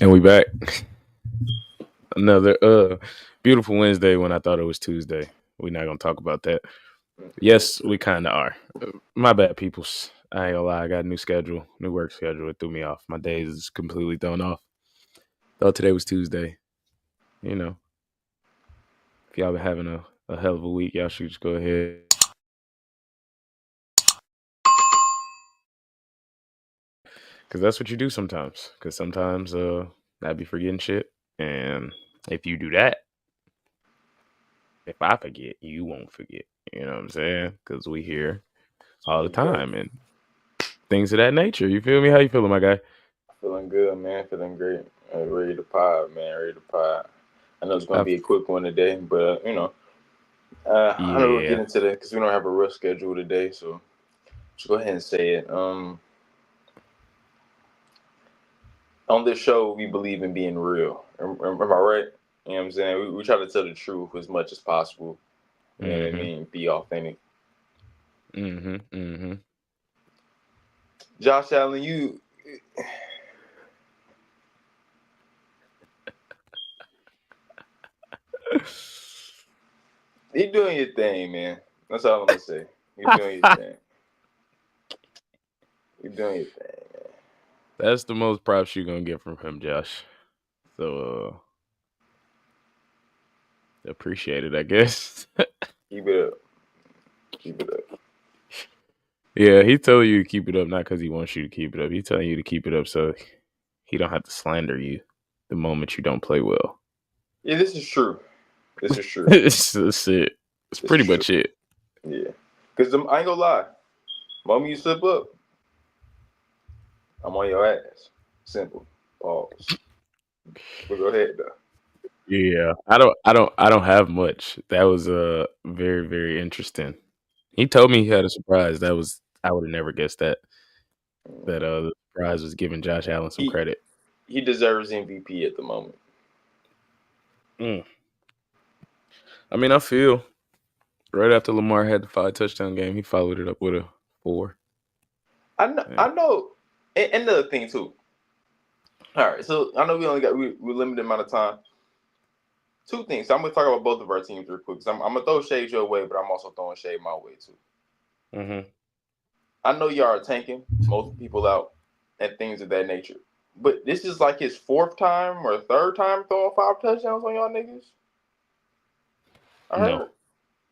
And we back. Another beautiful Wednesday when I thought it was Tuesday. We're not gonna talk about that. Yes, we kinda are. My bad, peoples. I ain't gonna lie, I got a new schedule, new work schedule. It threw me off. My days is completely thrown off. Thought today was Tuesday. You know, if y'all been having a hell of a week, y'all should just go ahead. Cause that's what you do sometimes. Cause sometimes I be forgetting shit. And if you do that, if I forget, you won't forget. You know what I'm saying? Because we here all the There you go. time and things of that nature. You feel me? How you feeling, my guy? Feeling good, man. Feeling great. Ready to pod, man. Ready to pod. I know it's going to I, be a quick one today, but, I know we'll get yeah. into that because we don't have a real schedule today. So just go ahead and say it. On this show, we believe in being real. Am I right? You know what I'm saying? We try to tell the truth as much as possible. You know what I Mm-hmm. mean? Be authentic. Mm-hmm. Mm-hmm. Josh Allen, you doing your thing, man. That's all I'm going to say. You're doing your thing. You're doing your thing, man. That's the most props you're gonna get from him, Josh. So appreciate it, I guess. Keep it up. Keep it up. Yeah, he told you to keep it up, not because he wants you to keep it up. He's telling you to keep it up so he don't have to slander you the moment you don't play well. Yeah, this is true. This is true. That's it. It's This pretty is true. much it. Yeah. Because I ain't gonna lie. Moment you slip up, I'm on your ass. Simple. Pause. But go ahead though. Yeah, I don't have much. That was very very interesting. He told me he had a surprise. That was I would have never guessed that the surprise was giving Josh Allen some He credit. he deserves MVP at the moment. Mm. I mean, I feel right after Lamar had the 5 touchdown game, he followed it up with a 4. I know. Yeah. I know. And another thing too. All right. So I know we only got we limited amount of time. Two things. So I'm gonna talk about both of our teams real quick. I'm gonna throw shade your way, but I'm also throwing shade my way too. Mm-hmm. I know y'all are tanking most people out and things of that nature. But this is like his fourth time or third time throwing 5 touchdowns on y'all niggas. I No, heard.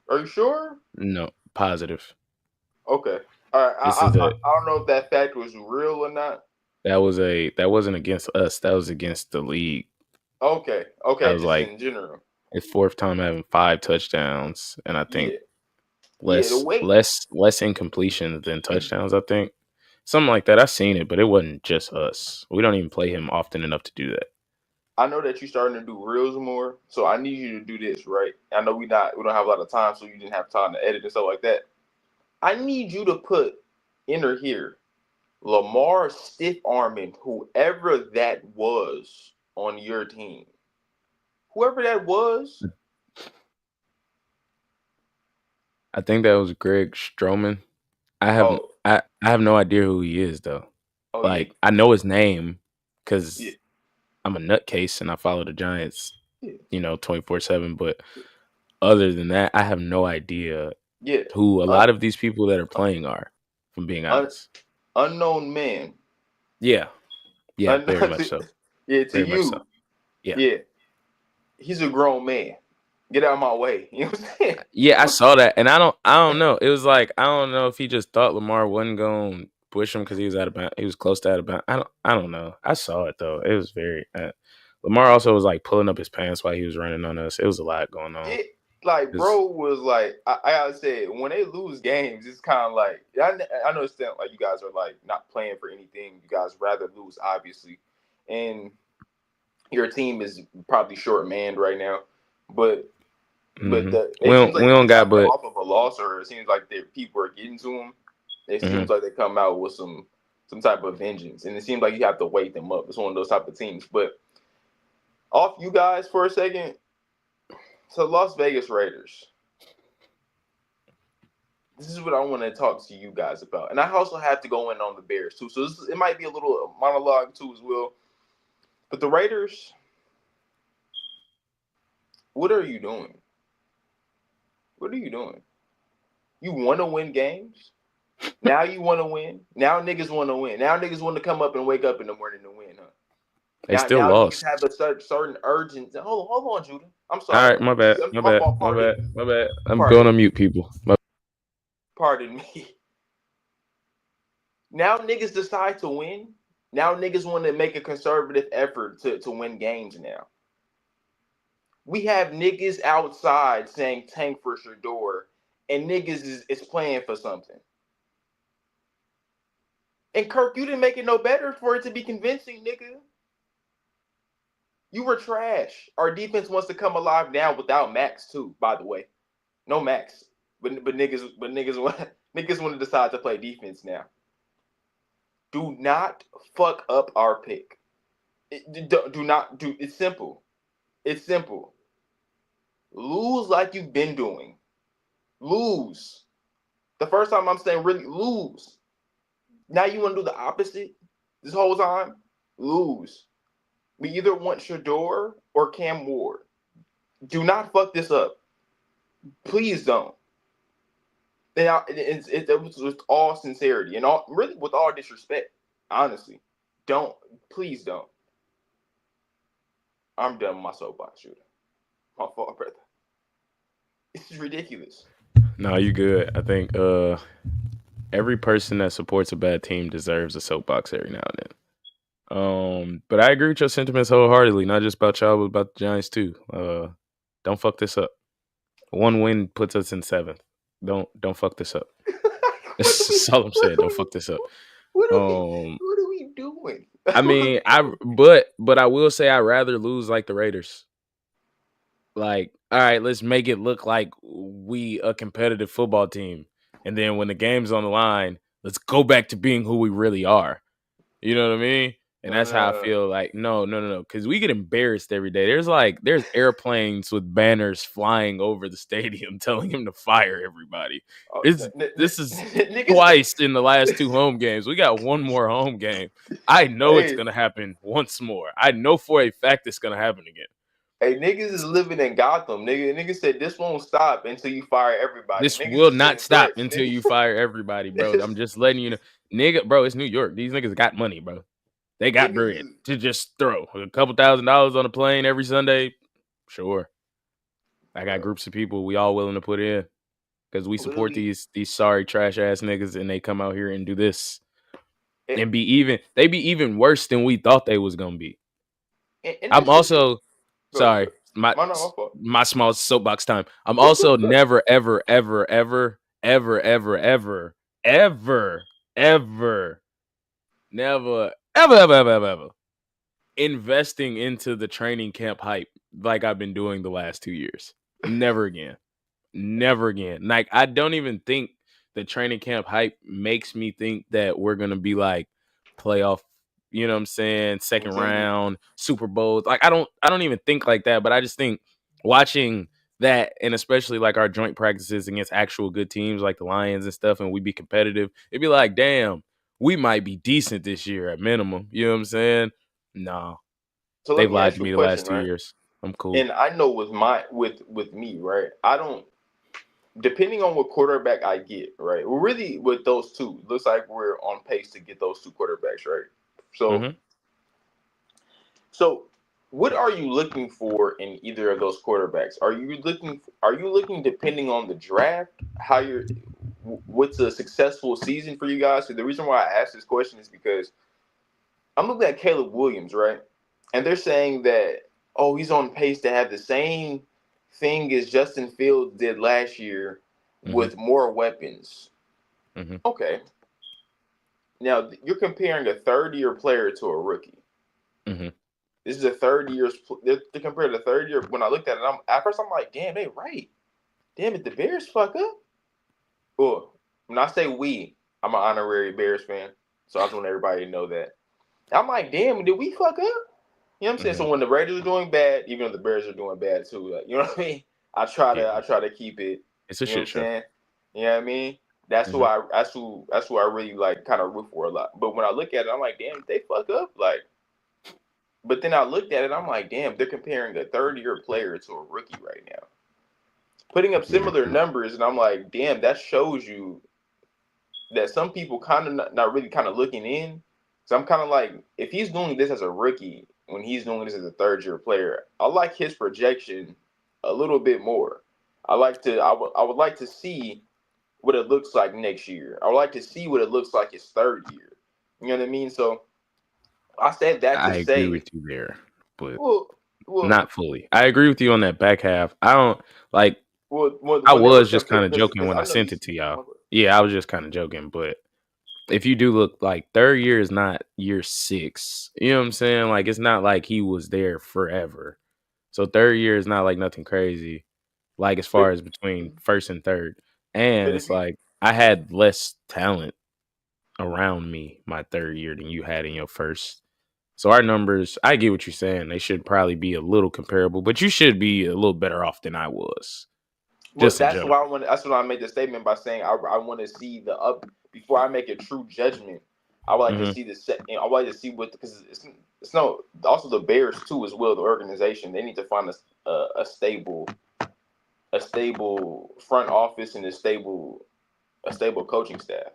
Are you sure? no, positive. Okay. All right. This is a I don't know if that fact was real or not. that wasn't against us. That was against the league. Okay. That Okay. was Just like in general. his 4th time having 5 touchdowns, and I think Yeah. Yeah. The less weight. less less incompletions than touchdowns. I think something like that. I seen it, but it wasn't just us. We don't even play him often enough to do that. I know that you're starting to do reels more, so I need you to do this right. I know we don't have a lot of time, so you didn't have time to edit and stuff like that. I need you to put enter here Lamar stiff arming whoever that was on your team. Whoever that was. I think that was Greg Stroman. Oh, I have no idea who he is though. oh yeah, Like I know his name yeah, because I'm a nutcase and I follow the Giants, yeah, 24/7. But other than that, I have no idea yeah. who a Un, lot of these people that are playing are. From being un, honest, unknown man. yeah, yeah, Un, very much so, yeah, to very much so. you, Yeah, yeah. He's a grown man. Get out of my way. You know what I'm saying? yeah, I saw that, and I don't know. It was like I don't know if he just thought Lamar wasn't going to push him because he was out of bounds. He was close to out of bounds. I don't know. I saw it though. It was very. Lamar also was like pulling up his pants while he was running on us. It was a lot going on. It like It was, bro was like I gotta say when they lose games, it's kind of like I understand like you guys are like not playing for anything. You guys rather lose, obviously, and your team is probably short manned right now. But we it seems don't like we every don't time got they're but off of a loss or it seems like people are getting to them, it mhm. seems like they come out with some type of vengeance, and it seems like you have to wake them up. It's one of those type of teams. But off you guys for a second to Las Vegas Raiders. This is what I want to talk to you guys about, and I also have to go in on the Bears too. So it might be a little monologue too as well. But the Raiders, what are you doing? What are you doing? You want to win games? Now you want to win? Now niggas want to win. Now niggas want to come up and wake up in the morning to win, huh? They Now, still now niggas lost. have a certain urgency. Hold on, Judah. I'm All sorry. right, my bad, my My bad, fault. my Pardon bad, me. my bad. I'm going Pardon on me. mute, people. Pardon me. Now niggas decide to win. Now niggas want to make a conservative effort to win games now. We have niggas outside saying tank for Shador, and niggas is playing for something. And Kirk, you didn't make it no better for it to be convincing, nigga. You were trash. Our defense wants to come alive now without Max too, by the way. No Max. But niggas niggas want to decide to play defense now. Do not fuck up our pick. Do not do. It's simple. It's simple. Lose like you've been doing. Lose. The first time I'm saying really lose. Now you want to do the opposite this whole time? Lose. We either want Shador or Cam Ward. Do not fuck this up. Please don't. And it was with all sincerity and all really with all disrespect. Honestly, don't. Please don't. I'm done with my soapbox shooter. My fault, brother. This is ridiculous. No, you good. I think every person that supports a bad team deserves a soapbox every now and then. But I agree with your sentiments wholeheartedly, not just about y'all, but about the Giants too. Don't fuck this up. One win puts us in seventh. Don't fuck this up. what are we? That's all I'm What saying. are Don't we? fuck this up. What are we? Um, What are we doing? I What are mean, we I doing? but I will say I'd rather lose like the Raiders. Like, all right, let's make it look like we a competitive football team, and then when the game's on the line, let's go back to being who we really are. You know what I mean? And No, that's how I no, feel. Like, no, because we get embarrassed every day. There's airplanes with banners flying over the stadium telling him to fire everybody. oh, It's this is niggas. twice in the last two home games. We got one more home game. I know it's Hey, gonna happen once more. I know for a fact it's gonna happen again. hey, niggas is living in Gotham. Niggas said this won't stop until you fire everybody. This Niggas will is not getting stop threats. until you Niggas, fire everybody, bro. I'm just letting you know. Nigga, bro, it's New York. These niggas got money, bro. They got niggas bread is to just throw a couple $1,000s on a plane every Sunday. Sure, I got bro. groups of people we all willing to put in because we support Literally, these sorry trash ass niggas, and they come out here and do this and, and they be even worse than we thought they was gonna be. and I'm this shit. also Go. sorry, my My not my fault. my small soapbox time. I'm also never ever never investing into the training camp hype like I've been doing the last 2 years. Never again. Never again. Like, I don't even think the training camp hype makes me think that we're gonna be like playoff, you know what I'm saying, second Contenders. round, Super Bowls. Like, I don't even think like that, but I just think watching that, and especially like our joint practices against actual good teams like the Lions and stuff, and we be competitive, it'd be like, damn, we might be decent this year at minimum. You know what I'm saying? No. So let They've me lied ask to you a me the question, last two right? years. I'm cool. And I know with me, right? I don't. Depending on what quarterback I get, right? We're really with those two. Looks like we're on pace to get those two quarterbacks, right? So Mm-hmm. So, what are you looking for in either of those quarterbacks? Are you looking depending on the draft? How you're what's a successful season for you guys? So the reason why I asked this question is because I'm looking at Caleb Williams, right? And they're saying that he's on pace to have the same thing as Justin Fields did last year Mm-hmm. with more weapons. Mm-hmm. Okay. Now you're comparing a third-year player to a rookie. Mm-hmm. This is a third year. They're compared to third year. When I looked at it, at first I'm like, damn, they right. Damn it, the Bears fuck up. Oh, when I say we, I'm an honorary Bears fan, so I just want everybody to know that. I'm like, damn, did we fuck up? You know what I'm saying? Mm-hmm. So when the Raiders are doing bad, even though the Bears are doing bad too, like, you know what I mean? Yeah. I try to keep it. It's a You know what shit I'm show. saying? You know what I mean? That's who Mm-hmm. I really like kind of root for a lot. But when I look at it, I'm like, damn, they fuck up. Like But then I looked at it, I'm like, damn, they're comparing a third-year player to a rookie right now, putting up Yeah. similar numbers, and I'm like, damn, that shows you that some people kind of not really kind of looking in. So I'm kind of like, if he's doing this as a rookie, when he's doing this as a third-year player, I like his projection a little bit more. I would like to see what it looks like next year. I would like to see what it looks like his third year. You know what I mean? So I said that to I agree say, with you there, but well, well, not fully. I agree with you on that back half. I don't like. I when they were was just compared, kind of joking because when I I know you. sent it to y'all. Yeah, I was just kind of joking, but if you do look like third year is not year 6, you know what I'm saying? Like it's not like he was there forever. So third year is not like nothing crazy. Like as far But as between first and third, and but if it's you like I had less talent around me my third year than you had in your first. So our numbers, I get what you're saying. They should probably be a little comparable, but you should be a little better off than I was, Well, just in that's why general. that's what I made the statement by saying I want to see the up before I make a true judgment. I would like to Hmm. see the set. I would like to see what, because it's no, also the Bears too as well. The organization, they need to find a stable front office and a stable coaching staff.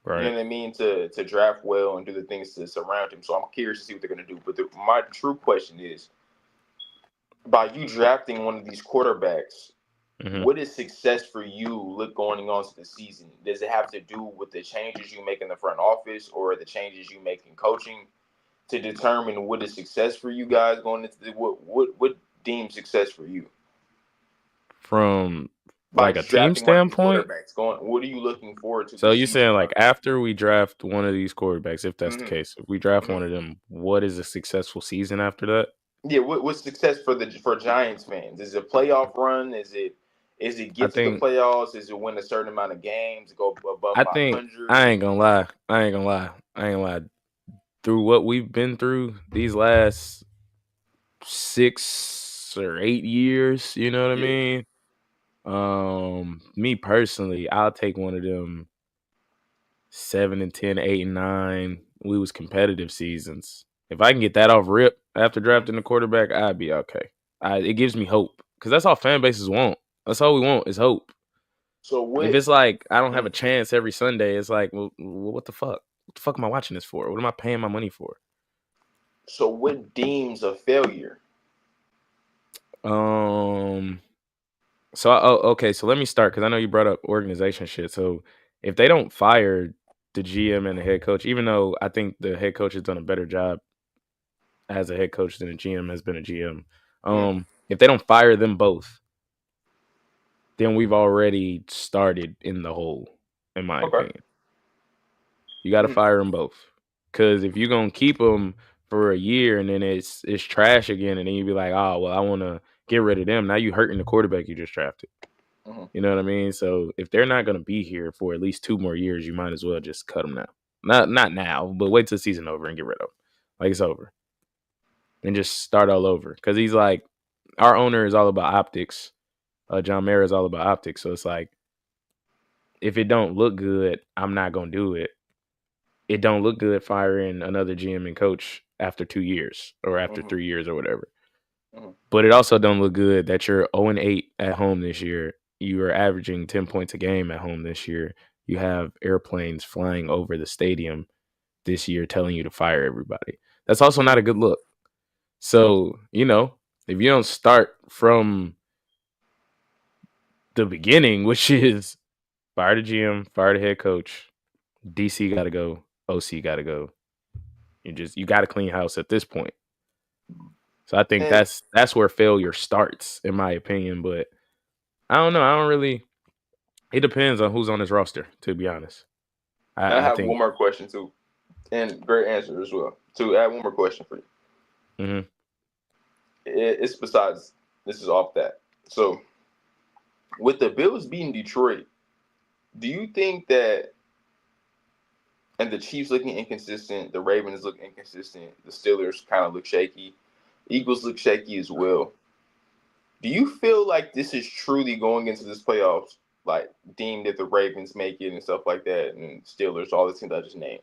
You know Right. what I mean, to draft well and do the things to surround him. So I'm curious to see what they're going to do. But my true question is, by you drafting one of these quarterbacks, Hmm. what is success for you look going on to the season? Does it have to do with the changes you make in the front office or the changes you make in coaching to determine what is success for you guys going into what deems success for you? From By like a just team drafting one of these standpoint, quarterbacks, going, what are you looking forward to so this you season saying like wise? after we draft one of these quarterbacks, if that's the Mm-hmm. case, if we draft Mm-hmm. one of them, what is a successful season after that? Yeah, what's success for Giants fans? Is it a playoff run? Is it I get to the think playoffs? Is it win a certain amount of games, go above I think 500? I ain't gonna lie. I ain't gonna lie. I ain't gonna lie. Through what we've been through these last 6 or 8 years, you know what I Yeah. mean? Me personally, I'll take one of them 7 and 10, 8 and 9. We was competitive seasons. If I can get that off rip after Mhm. drafting the quarterback, I'd be okay. It gives me hope because that's all fan bases want. That's all we want is hope. So If what? it's like I don't have Mhm. a chance every Sunday, it's like, well, what the fuck? What the fuck am I watching this for? What am I paying my money for? So what deems a failure? Um. Okay. So let me start because I know you brought up organization shit. So if they don't fire the GM and the head coach, even though I think the head coach has done a better job as a head coach than a GM has been a GM, Mhm. if they don't fire them both, then we've already started in the hole, in my Okay. opinion. You got to Mhm. fire them both because if you're gonna keep them for a year and then it's trash again, and then you be like, oh well, I want to get rid of them. Now you hurting the quarterback you just drafted. Mhm. You know what I mean? So if they're not going to be here for at least 2 more years, you might as well just cut them now. Not now, but wait till the season over and get rid of them. Like it's over and just start all over. Because he's like, our owner is all about optics. John Mayer is all about optics. So it's like, if it don't look good, I'm not going to do it. It don't look good firing another GM and coach after 2 years or after Mhm. 3 years or whatever. Mhm. But it also don't look good that you're 0-8 at home this year. You are averaging 10 points a game at home this year. You have airplanes flying over the stadium this year telling you to fire everybody. That's also not Mhm. a good look. So, if you don't start from the beginning, which is fire the GM, fire the head coach, DC got to go, OC got to go. You got to clean house at this point. So I think And that's where failure starts, in my opinion. But I don't know. I don't really. It depends on who's on his roster, to be honest. I I have think. one more question too, and great answer as well. To add one more question for you, Hmm. it's besides, this is off that. So with the Bills beating Detroit, do you think that, and the Chiefs looking inconsistent, the Ravens look inconsistent, the Steelers kind of look shaky, Eagles look shaky as well? Do you feel like this is truly going into this playoffs, like deemed that the Ravens make it and stuff like that, and Steelers, all the teams I just named?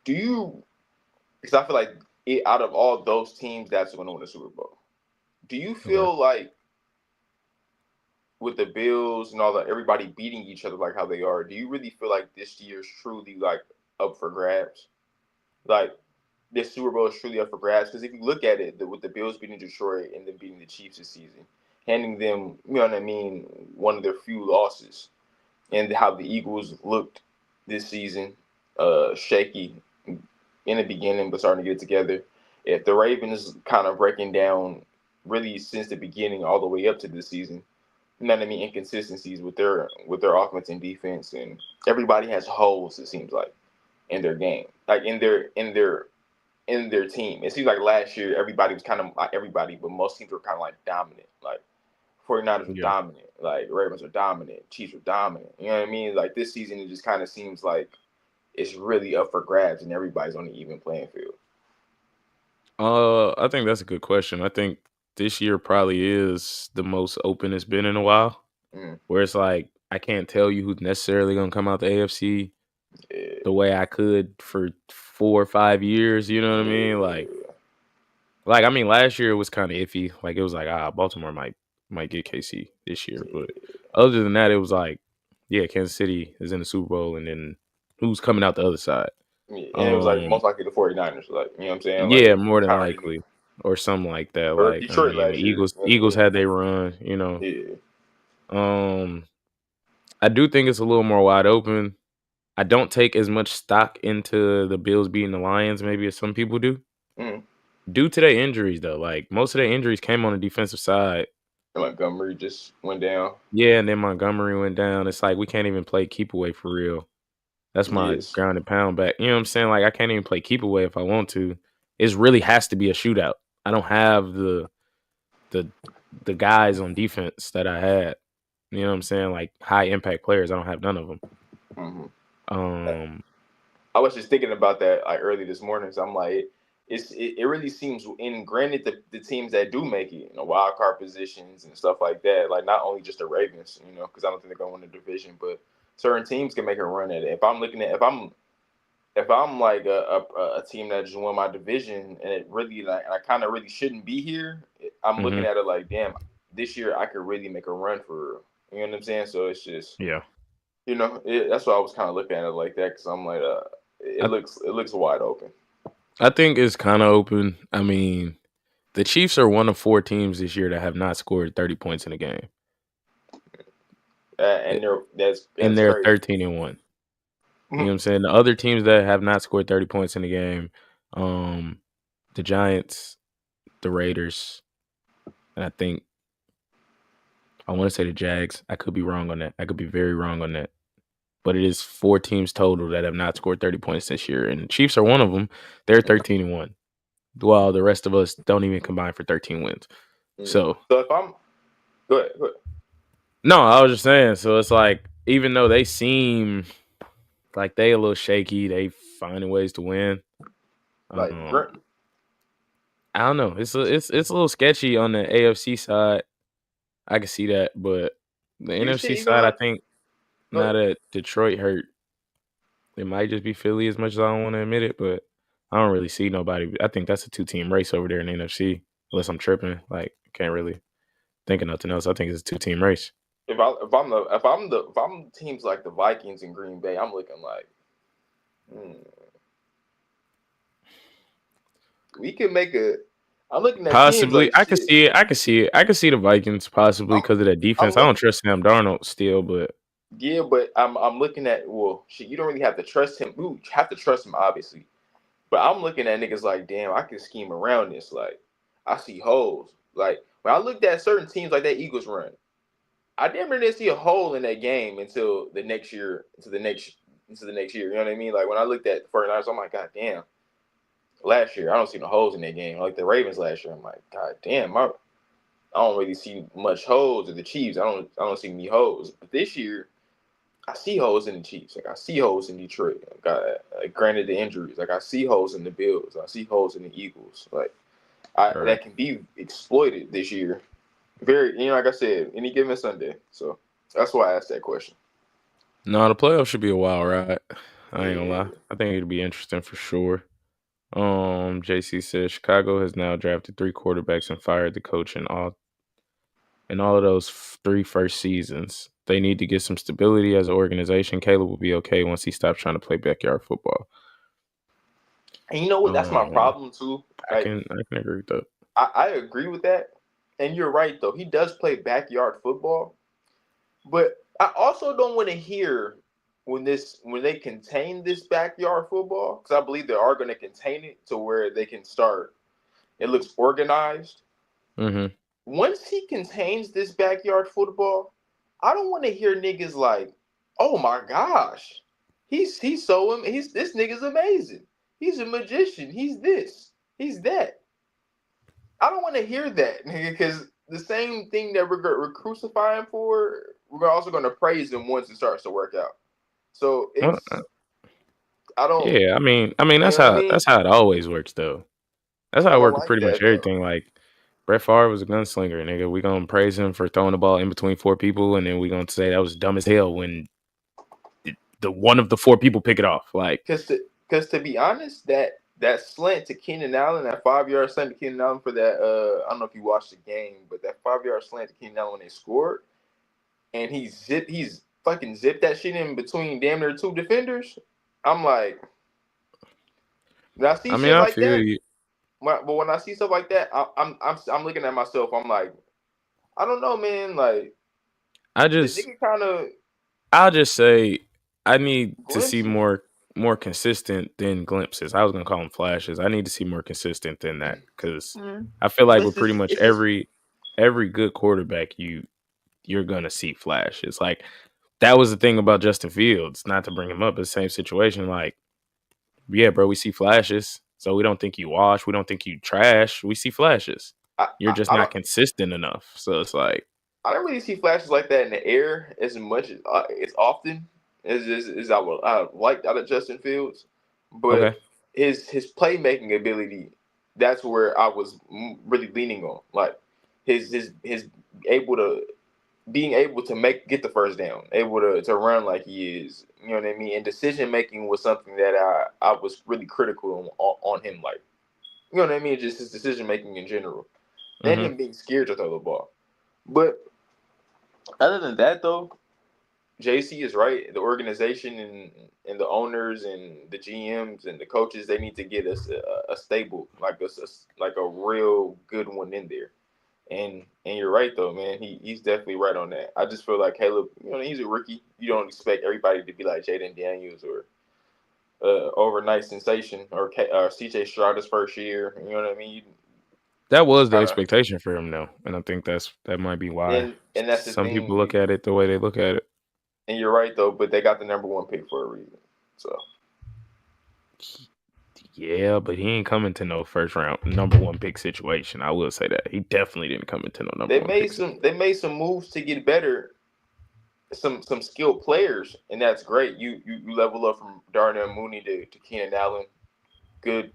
Do you? because I feel like out of all those teams, that's going to win the Super Bowl. Do you Okay. feel like with the Bills and all that, everybody beating each other like how they are, do you really feel like this year's truly like up for grabs? Like this Super Bowl is truly up for grabs because if you look at it, with the Bills beating Detroit and then beating the Chiefs this season, handing them, you know what I mean, one of their few losses, and how the Eagles looked this season, shaky in the beginning, but starting to get it together. If the Ravens kind of breaking down really since the beginning all the way up to this season, you know what I mean, inconsistencies with their offense and defense, and everybody has holes. It seems like in their game, like in their team. It seems like last year everybody was kind of not everybody, but most teams were kind of like dominant. Like 49ers were Yeah. dominant, like Ravens were dominant, Chiefs were dominant. You know what I mean? Like this season, it just kind of seems like it's really up for grabs and everybody's on the even playing field. I think that's a good question. I think this year probably is the most open it's been in a while. Mm, Where it's like I can't tell you who's necessarily gonna come out the AFC the yeah, way I could for 4 or 5 years. You know what I mean? yeah, Like I mean, last year it was kind of iffy. Like it was like Baltimore might get KC this year, but other than that, it was like yeah, Kansas City is in the Super Bowl, and then who's coming out the other side? yeah. And it was like Um, most likely the 49ers. Like you know what I'm saying? Like yeah, more than kind of really, likely, or something like that. or Like I Detroit mean, the last year. Eagles had they run. You know, Yeah. um, I do think it's a little more wide open. I don't take as much stock into the Bills beating the Lions maybe as some people do. Mm. Due to their injuries though, like most of their injuries came on the defensive side. And Montgomery just went down. Yeah, and then Montgomery went down. It's like we can't even play keep away for real. That's my Yes. ground and pound back. You know what I'm saying? Like I can't even play keep away if I want to. It really has to be a shootout. I don't have the the guys on defense that I had. You know what I'm saying? Like high impact players. I don't have none of them. Mm-hmm. Um, I was just thinking about that like early this morning. So I'm like, it really seems. And granted, the teams that do make it, wild card positions and stuff like that, like not only just the Ravens, because I don't think they're going to win the division, but certain teams can make a run at it. If I'm looking at if I'm like a team that just won my division and it really like I kind of really shouldn't be here, I'm looking mhm, at it like, damn, this year I could really make a run for real. You know what I'm saying? So it's just yeah. that's why I was kind of looking at it like that because I'm like, I it looks wide open, I think it's kind of open. I mean, the Chiefs are one of 4 teams this year that have not scored 30 points in a game, and and that's they're crazy. 13-1. You know what Mhm. I'm saying? The other teams that have not scored 30 points in a game, um, the Giants, the Raiders, and I want to say the Jags. I could be wrong on that. I could be very wrong on that. But it is 4 teams total that have not scored 30 points this year, and the Chiefs are one of them. They're 13-1, while the rest of us don't even combine for 13 wins. Mm. So So if I'm go ahead. no, I was just saying. So it's like even though they seem like they a little shaky, they finding ways to win. Like Um, I don't know. It's a little sketchy on the AFC side. I can see that, but the you see, NFC even side, I like think go now ahead. that Detroit hurt, it might just be Philly as much as I don't want to admit it, but I don't really see nobody. I think that's a 2-team race over there in the NFC, unless I'm tripping. Like, can't really think of nothing else. I think it's a 2-team race. If I'm teams like the Vikings and Green Bay, I'm looking like, hmm, we can make a. I'm looking at teams Possibly, like I could shit. see it. I could see it. I could see the Vikings possibly I'm because of that I'm defense. I look don't trust Sam Darnold still, but Yeah, but I'm looking at, well, shit. You don't really have to trust him. You have to trust him, obviously. But I'm looking at niggas like, damn, I can scheme around this. Like, I see holes. Like when I looked at certain teams like that Eagles run, I damn near didn't see a hole in that game until the next year, into the next year. You know what I mean? Like when I looked at the 49ers, I'm like, God damn. Last year, I don't see no holes in that game. Like the Ravens last year, I'm like, God damn, I don't really see much holes in the Chiefs. I don't see any holes. But this year, I see holes in the Chiefs. Like I see holes in Detroit. Granted the injuries. Like I see holes in the Bills. I see holes in the Eagles. Like all that can be exploited this year. Very, like I said, any given Sunday. So that's why I asked that question. no, the playoffs should be a wild ride. I ain't gonna lie. Yeah, I think it'll be interesting for sure. JC says Chicago has now drafted 3 quarterbacks and fired the coach in all of those 3 first seasons. They need to get some stability as an organization. Caleb will be okay once he stops trying to play backyard football. And you know what? That's my problem too. I Like can agree with that. I agree with that. And you're right though. He does play backyard football. But I also don't want to hear when they contain this backyard football, because I believe they are going to contain it to where they can start. It looks organized. Mm-hmm. Once he contains this backyard football, I don't want to hear niggas like, "Oh my gosh, he's this nigga's amazing. He's a magician. He's this. He's that." I don't want to hear that, nigga, because the same thing that we're crucifying for, we're also going to praise him once it starts to work out. So Well, I don't, yeah, I mean you that's know what I how mean? it always works though. That's how I it don't worked with like pretty much that though, everything. Like Brett Favre was a gunslinger, nigga. We gonna praise him for throwing the ball in between 4 people, and then we gonna say that was dumb as hell when the one of the 4 people pick it off. Like, because to be honest, that slant to Keenan Allen, that 5 yard slant to Keenan Allen for that, I don't know if you watched the game, but that 5 yard slant to Keenan Allen when they scored, and he's fucking zipped that shit in between damn near 2 defenders. I'm like, when I see I mean, shit I like feel that, you. but when I see stuff like that, I'm looking at myself. I'm like, I don't know, man. Like I the just nigga kind of I'll just say I need to see glimpses. more consistent than glimpses. I was gonna call them flashes. I need to see more consistent than that because I feel like But with pretty much it's just every good quarterback, you're gonna see flashes. Like that was the thing about Justin Fields. Not to bring him up, but the same situation. Like, yeah, bro, we see flashes. So we don't think you wash. We don't think you trash. We see flashes. You're just I not don't. consistent enough. So it's like, I don't really see flashes like that in the air as much as often as I liked out of Justin Fields, but okay. his playmaking ability, that's where I was really leaning on, like his able to being able to get the first down, able to run like he is, you know what I mean, and decision making was something that I was really critical on him, like, you know what I mean, just his decision making in general, and Mm-hmm. him being scared to throw the ball, but. Other than that, though, JC is right. The organization and the owners and the GMs and the coaches, they need to get us a stable, like a real good one in there. And you're right though, man. He's definitely right on that. I just feel like Caleb, he's a rookie. You don't expect everybody to be like Jaden Daniels or overnight sensation or CJ Stroud's first year. You know what I mean? You That just was the kind of expectation for him, though, and I think that might be why and that's the some thing. people look at it the way they look at it. And you're right though, but they got the number one pick for a reason. So. Yeah, but he ain't coming to no first round number 1 pick situation. I will say that he definitely didn't come into no number They 1 made pick some situation. they made some moves to get better, some skilled players, and that's great. You level up from Darnell Mooney to Keenan Allen. Good.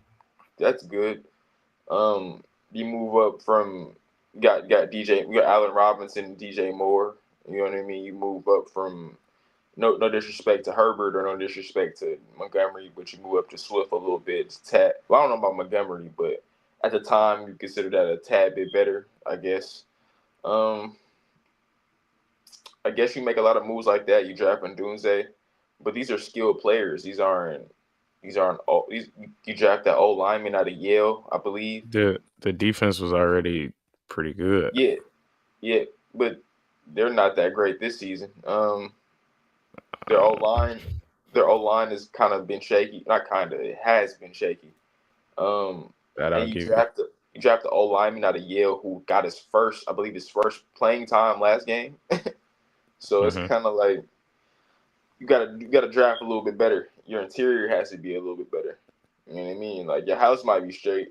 That's good. You move up from got DJ, you got Allen Robinson, DJ Moore. You know what I mean? You move up from no disrespect to Herbert or no disrespect to Montgomery, but you move up to Swift a little bit. Well, I don't know about Montgomery, but at the time you consider that a tad bit better, I guess. Um, I guess you make a lot of moves like that. You draft Ndunze, but these are skilled players. These you draft that old lineman out of Yale, I believe. The defense was already pretty good. Yeah, yeah, but they're not that great this season. Their O Um, line, their O line has kind of been shaky. Not kind of, it has been shaky. Um, that and I'll give you. you draft the old lineman out of Yale who got I believe his first playing time last game. So it's Hmm. kind of like you gotta draft a little bit better. Your interior has to be a little bit better. You know what I mean? Like your house might be straight,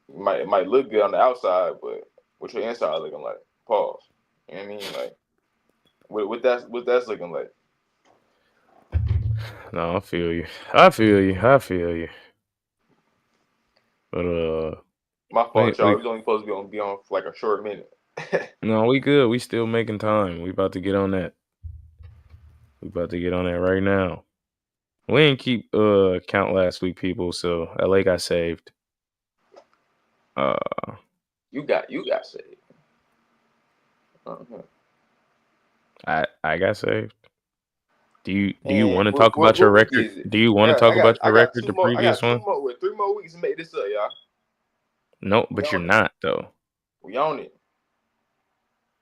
it might look good on the outside, but what's your inside looking like? Pause. You know what I mean? Like what that's looking like. No, I feel you. I feel you. I feel you. But My we fault, y'all. we We was only supposed to be on for like a short minute. no, we good. We still making time. We about to get on that. We about to get on that right now. We didn't keep count last week, people. So LA got saved. Uh, You got saved. Uh-huh. I got saved. Do you And want to talk about your what week record? is it? Do you want to talk about I your got record? two The more. I previous got two one? more with 3 more weeks to make this up, y'all. No, We but you're on it. not though. We on it.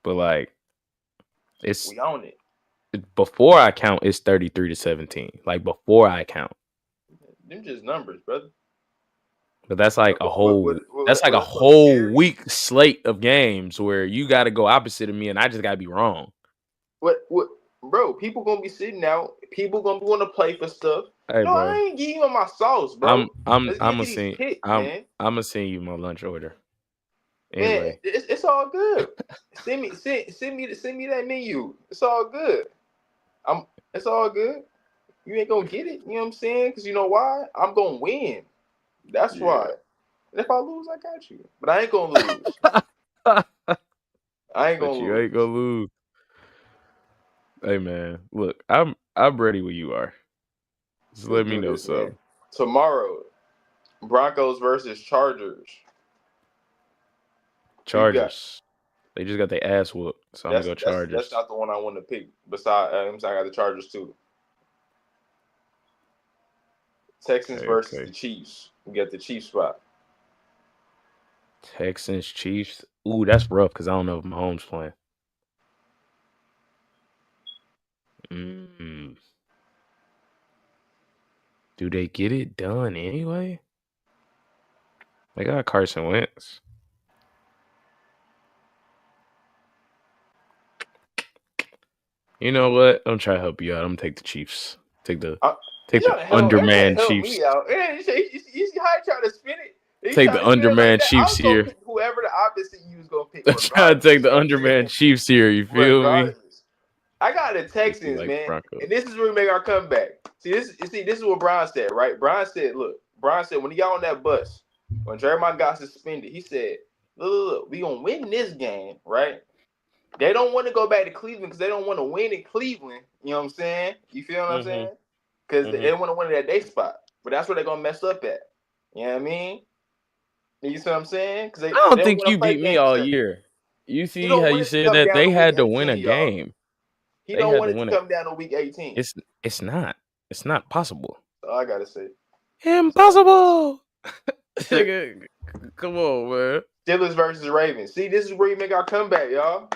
But like, it's We on it. before I count. It's 33-17. Like before I count. Them just numbers, brother. But that's like a whole. That's like What a they supposed to whole carry? week slate of games where you got to go opposite of me, and I just got to be wrong. What, bro? People gonna be sitting out. People gonna want to play for stuff. Hey, No, bro. I ain't giving you my sauce, I'm bro. I'm Let's I'm get gonna to these send picks, I'm man. I'm gonna send you my lunch order. Man, Anyway, it's all good. Send me that menu. It's all good. It's all good. You ain't gonna get it. You know what I'm saying? Because you know why? I'm gonna win. That's yeah. why. And if I lose, I got you. But I ain't gonna lose. I ain't gonna But you ain't gonna lose. lose. Hey man, look, I'm ready when you are. Just Let's let me do know this, man. something. Tomorrow, Broncos versus Chargers. Who you got? Chargers. They just got their ass whooped, so I'm gonna go That's Chargers. not the one I want to pick. Besides, I got the Chargers too. Texans Okay, versus okay. the Chiefs. We got the Chiefs spot. Texans, Chiefs. Ooh, that's rough because I don't know if Mahomes playing. Mm. Do they get it done anyway? They got Carson Wentz. You know what? I'm trying to help you out. I'm gonna take the Chiefs. Take the You take the trying to underman help Chiefs. me out? Yeah, you see how you trying to spin it? You Take trying the to spin it like underman that? I Chiefs was gonna here. pick whoever the opposite you was gonna pick, I'm trying to take regardless. the You know what I'm underman saying? Chiefs here. You feel me? Regardless, I got the Since you Texans, like the man, Broncos. and this is where we make our comeback. This is what Brian said, right? Brian said when he got on that bus, when Jeremiah got suspended, he said, look, we gonna win this game, right? They don't want to go back to Cleveland because they don't want to win in Cleveland. You know what I'm saying? You feel what I'm saying? Mm-hmm. Because they Mm-hmm. don't want to win it at their spot. But that's where they're going to mess up at. You know what I mean? You see what I'm saying? Because I they don't don't think want you to play beat me game all 7. year. You He see how don't you want it to said come that down they to week had to win 18, a y'all. game. He They don't had want to it to win it. come down to week 18. It's not. It's not possible. That's all I got to say. Impossible. So, Come on, man. Steelers versus Ravens. See, this is where you make our comeback, y'all.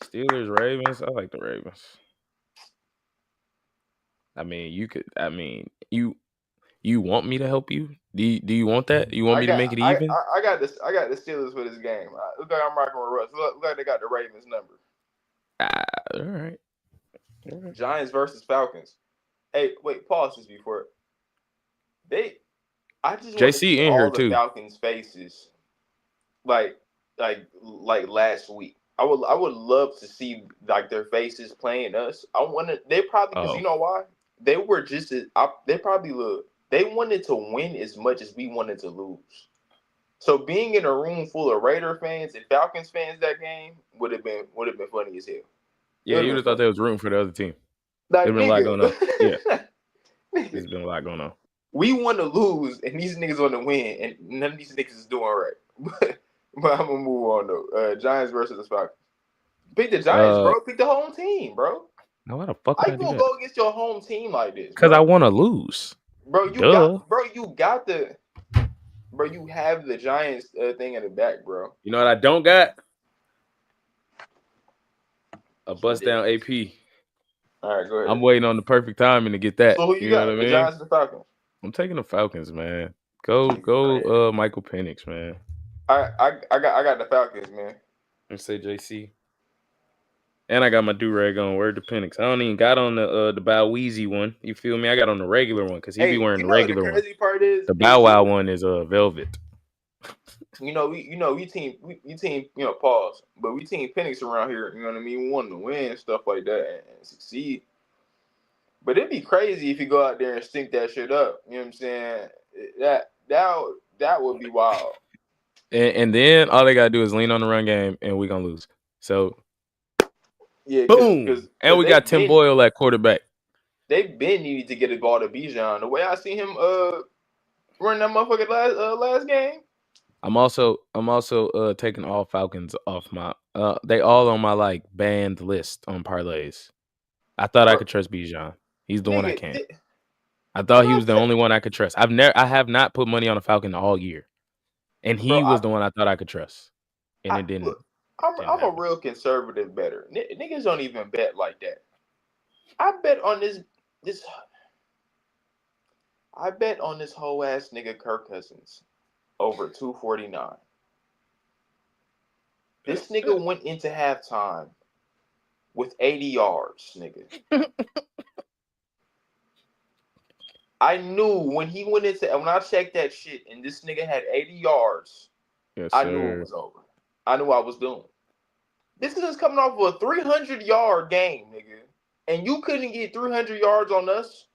Steelers, Ravens. I like the Ravens. I mean, you could. I mean, you want me to help you? Do you want that? You want me to make it even? I got this. I got the Steelers for this game. Look like I'm rocking with Russ. Look like they got the Ravens number. All right. All right. Giants versus Falcons. Hey, wait, pause this before they. I just want to JC see in here all the too. Falcons' faces, like last week. I would love to see like their faces playing us. I want to. They probably because Oh, you know why they were just as. They probably look. They wanted to win as much as we wanted to lose. So being in a room full of Raider fans and Falcons fans that game would have been funny as hell. It yeah. would You have would been have thought funny. they was rooting for the other team. Like There's been a lot nigga, going on. Yeah, nigga, there's been a lot going on. we want to lose and these niggas want to win, and none of these niggas is doing right. But I'm gonna move on though. Giants versus the Falcons. Pick the Giants, Uh, bro. Pick the home team, bro. now why the fuck How would you I do gonna that? go against your home team like this, Because I bro? want to lose. Bro, Duh. you have the Giants thing in the back, bro. You know what I don't got? A It's bust down ridiculous. AP. All right, go I'm ahead. waiting on the perfect timing to get that. So who you You know what got? I The mean? Giants and the Falcons. I'm taking the Falcons, man. Nigga, crazy. Michael Penix, man. I got the Falcons, man. Let's say JC. And I got my do-rag on. Word to Penix. I don't even got on the Bow Weezy one. You feel me? I got on the regular one because he be Hey, wearing you the know what the regular one. crazy part is? The Is Bow Wow one is velvet. we team pause, but we team Penix around here. You know what I mean? We want to win stuff like that and succeed. But it'd be crazy if you go out there and stink that shit up. You know what I'm saying? That would be wild. And then all they gotta do is lean on the run game, and we gonna lose. So Yeah, boom, and we they got Tim Boyle at quarterback. they been needed to get a ball to Bijan. The way I see him run that motherfucker last game. I'm also taking all Falcons off my they all on my like banned list on parlays. I thought I Bro, could trust Bijan. He's the one I nigga, can't. I thought he was the only one I could trust. I have not put money on a Falcon all year. And bro, he was the one I thought I could trust. And it didn't look, didn't I'm a happen. real conservative better. Niggas don't even bet like that. I bet on this. I bet on this whole ass nigga Kirk Cousins over 249. This nigga went into halftime with 80 yards, nigga. I knew when I checked that shit and this nigga had 80 yards, Yes, I knew it sir. was over. I knew I was doomed. This nigga's coming off of a 300-yard game, nigga. And you couldn't get 300 yards on us?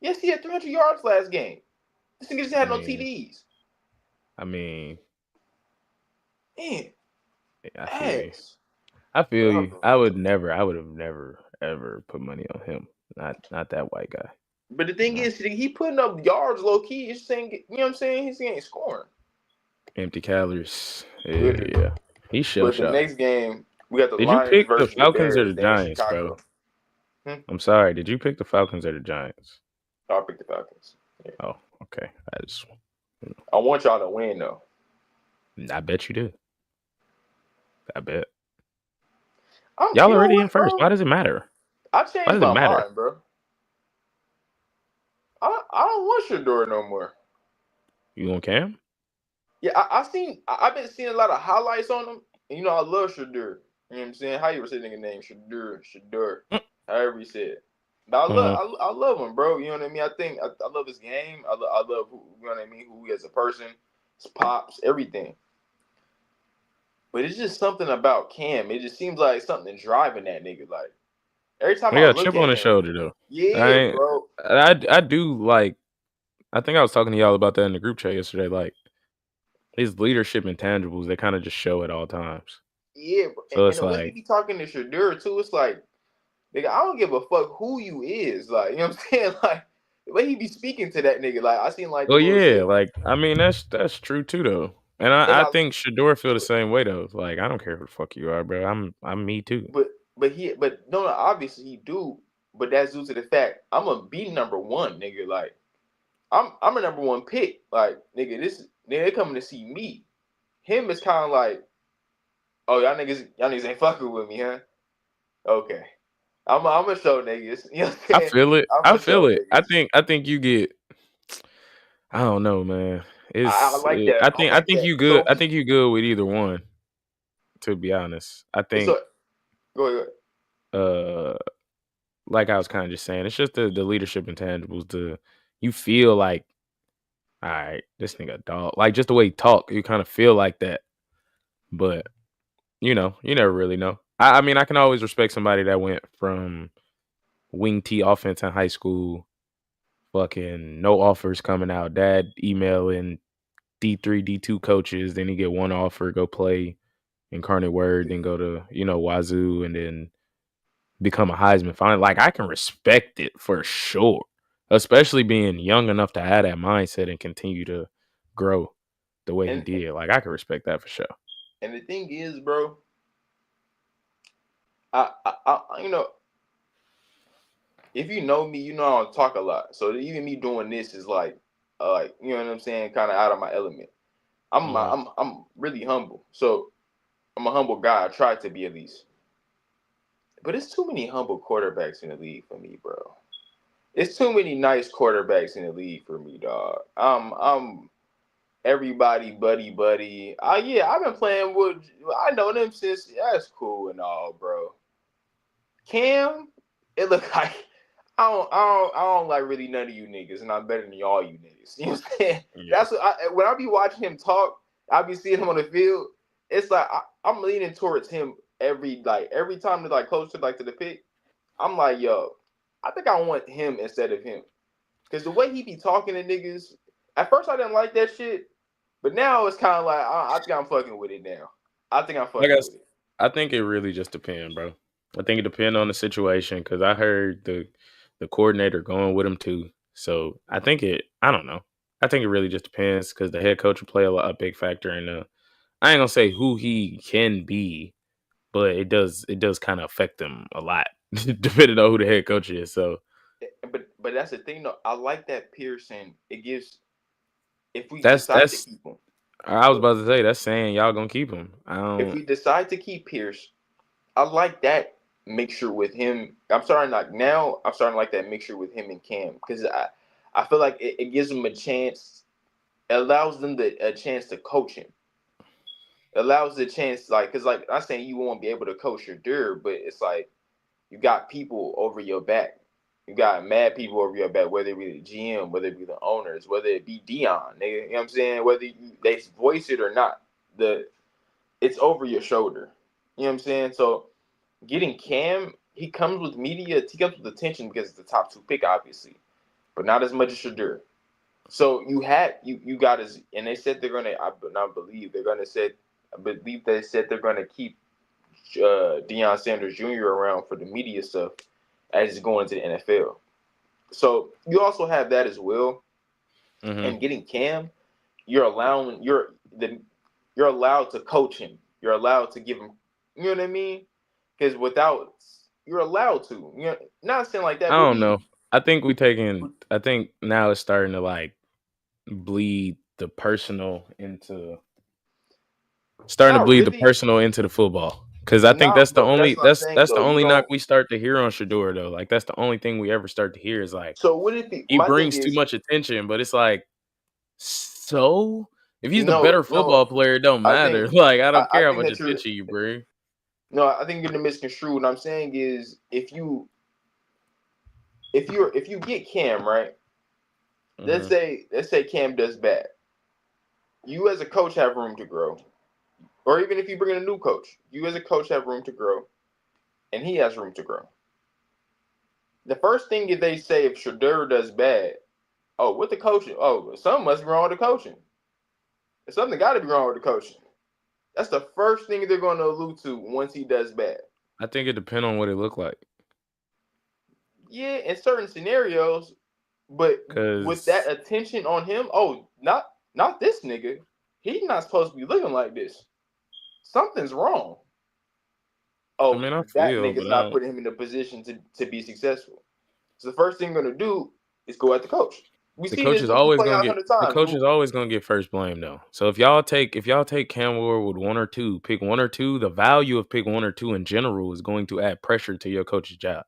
Yes, he had 300 yards last game. This nigga just I had no mean, TDs. I mean, Man, I feel you. ass. I feel Bro, you. I would have never ever put money on him. Not that white guy. but the thing Not is, he putting up yards low key. He's saying, you know what I'm saying? He ain't scoring. empty calories. Yeah, Literally. yeah. He's shell But the shocked. next game, we got the Did you Lions pick the versus the Falcons or the Bears. They in Giants, bro? Chicago. I'm sorry. Did you pick the Falcons or the Giants? I'll pick the Falcons. Yeah. Oh, okay. I want y'all to win, though. I bet you did. I bet. You Y'all know already in what, first. bro? Why does it matter? I Why changed does it my matter? mind, bro. I don't want Shador no more. You on Cam? Yeah, I've been seeing a lot of highlights on him. And, I love Shador. You know what I'm saying? How you were saying nigga name? Shador. However you said it. But Uh-huh. I love him, bro. You know what I mean? I love his game. I love who, you know what I mean, who he is as a person, his pops, everything. But it's just something about Cam. It just seems like something driving that nigga. Like every time He I got a look chip at on his him, shoulder though. I yeah, ain't, bro. I do like. I think I was talking to y'all about that in the group chat yesterday. Like his leadership intangibles, they kind of just show at all times. Yeah, bro. So And it's the way he like, be talking to Shador too, it's like, nigga, I don't give a fuck who you is. Like, you know what I'm saying? Like, the way he be speaking to that nigga, like, I seen like the well, little yeah, shit. like I mean that's true too though. And And I think Shador feel the same way though. Like I don't care who the fuck you are, bro. I'm me too. but no, obviously he do. But that's due to the fact I'm gonna be number one, nigga. Like, I'm a number one pick. Like, nigga, they coming to see me. Him is kind of like, oh, y'all niggas ain't fucking with me, huh? Okay. I'm gonna show niggas. You know what I'm I saying? feel it. I'm I gonna show feel it. niggas. I think you get. I don't know, man. I like that. I I like think that. you good. I think you good with either one. To be honest, I think So go ahead. uh like I was kind of just saying, it's just the leadership intangibles. You feel like, all right, this nigga a dog. Like just the way he talk, you kind of feel like that. But you never really know. I mean, I can always respect somebody that went from wing T offense in high school, fucking no offers coming out, dad emailing D3, D2 coaches, then he get one offer, go play Incarnate Word, then go to, Wazoo, and then become a Heisman finalist. Like I can respect it for sure, especially being young enough to have that mindset and continue to grow the way he And did. Like I can respect that for sure. and the thing is, bro, I if you know me, you know I don't talk a lot. So even me doing this is like you know what I'm saying, kind of out of my element. Mm. I'm really humble. So I'm a humble guy. I try to be at least. But it's too many humble quarterbacks in the league for me, bro. It's too many nice quarterbacks in the league for me, dog. I'm everybody buddy. Yeah, I've been playing with. I know them since that's cool and all, bro. Cam, it look like I don't like really none of you niggas, and I'm better than all you niggas. You know what I'm saying? Yeah. That's when I be watching him talk, I be seeing him on the field. It's like I'm leaning towards him every time to like close to like to the pick. I'm like, yo, I think I want him instead of him. Because the way he be talking to niggas, at first I didn't like that shit, but now it's kind of like I think I'm fucking with it now. I think I'm I fucking guess with it. I think it really just depends, bro. I think it depends on the situation because I heard the coordinator going with him too. So I think it. I don't know. I think it really just depends because the head coach will play a big factor in. I ain't gonna say who he can be, but it does kind of affect them a lot depending on who the head coach is. So But that's the thing though. I like that Pearson. It gives if we decide to that's. keep him. I was Look, about to say that's saying y'all gonna keep him. I if don't. we decide to keep Pierce, I like that mixture with him. I'm starting to like that mixture with him and Cam because I feel like it gives them a chance. It allows them a chance to coach him. It allows the chance like because like I'm saying you won't be able to coach your Dur, but it's like you got people over your back. You got mad people over your back, whether it be the GM, whether it be the owners, whether it be Dion, nigga. You know what I'm saying? Whether they voice it or not, it's over your shoulder. You know what I'm saying? So getting Cam, he comes with media, he comes with attention because it's the top two pick, obviously, but not as much as Shadur. So you got his, and they said they're gonna. I believe they're gonna say. I believe they said they're gonna keep Deion Sanders Jr. around for the media stuff as he's going to the NFL. So you also have that as well. Mm-hmm. And getting Cam, you're allowing you're allowed to coach him. You're allowed to give him. You know what I mean? Because without you're allowed to. You know, not saying like that, I but don't know. I think we taking. I think now it's starting to like bleed the personal into not really. the football. Because I think Not, but that's what I'm saying that's the though. You only knock don't. we start to hear on Shador though. Like that's the only thing we ever start to hear is like So what if he? he My thing brings too is much attention, but it's like so if he's the no, better no. football player, it don't I matter. think Like I don't I care how think much that you're attention you bring. no. I think you're gonna misconstrue. What I'm saying is if you get Cam right, Hmm. let's say Cam does bad. You as a coach have room to grow, or even if you bring in a new coach, you as a coach have room to grow, and he has room to grow. The first thing that they say if Shadur does bad, oh, what the coaching? Oh, something must be wrong with the coaching. Something got to be wrong with the coaching. That's the first thing they're going to allude to once he does bad. I think it depends on what it looked like. Yeah, in certain scenarios, but with that Cause attention on him, oh, not this nigga. He's not supposed to be looking like this. Something's wrong. I Oh, mean I that feel, nigga's but I not don't. putting him in a position to be successful. So the first thing we're gonna do is go at the coach. We've seen this movie play out 100 The times. coach is always gonna get first blame though. So if y'all take Cam Ward with one or two, pick one or two, the value of pick one or two in general is going to add pressure to your coach's job.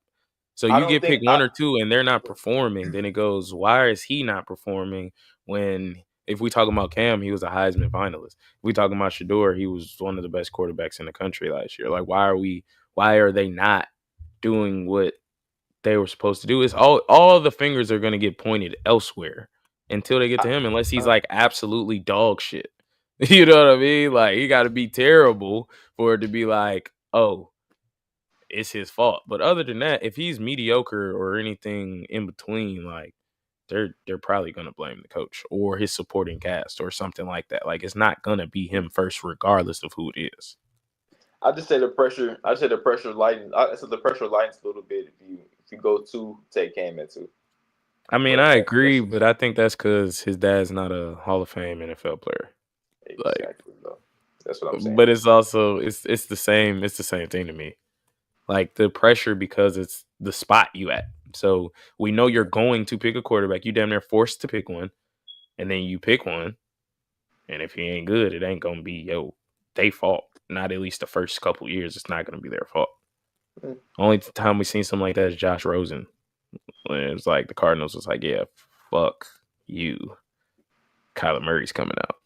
So I you don't get pick think one or two and they're not performing, then it goes, why is he not performing when if we talking about Cam, he was a Heisman finalist. If we talking about Shador, he was one of the best quarterbacks in the country last year. Like why are they not doing what they were supposed to do? Is all the fingers are going to get pointed elsewhere until they get I, to him, unless he's uh, like absolutely dog shit. You know what I mean? Like he got to be terrible for it to be like, oh, it's his fault. But other than that, if he's mediocre or anything in between, like they're probably gonna blame the coach or his supporting cast or something like that. Like it's not gonna be him first, regardless of who it is. I just say the pressure. I say the pressure lightens. I said the pressure lightens a little bit if you go to take Cam at two. I mean, But I that's agree, but just I think that's because his dad's not a Hall of Fame NFL player. Like, exactly though. That's what I'm saying. but it's also it's the same thing to me. Like the pressure because it's the spot you at. So we know you're going to pick a quarterback. You damn near forced to pick one, and then you pick one, and if he ain't good, it ain't gonna be they fault. Not at least the first couple years. It's not gonna be their fault. Mm. Only time we seen something like that is Josh Rosen. When it was like the Cardinals was like, yeah, fuck you. Kyler Murray's coming out.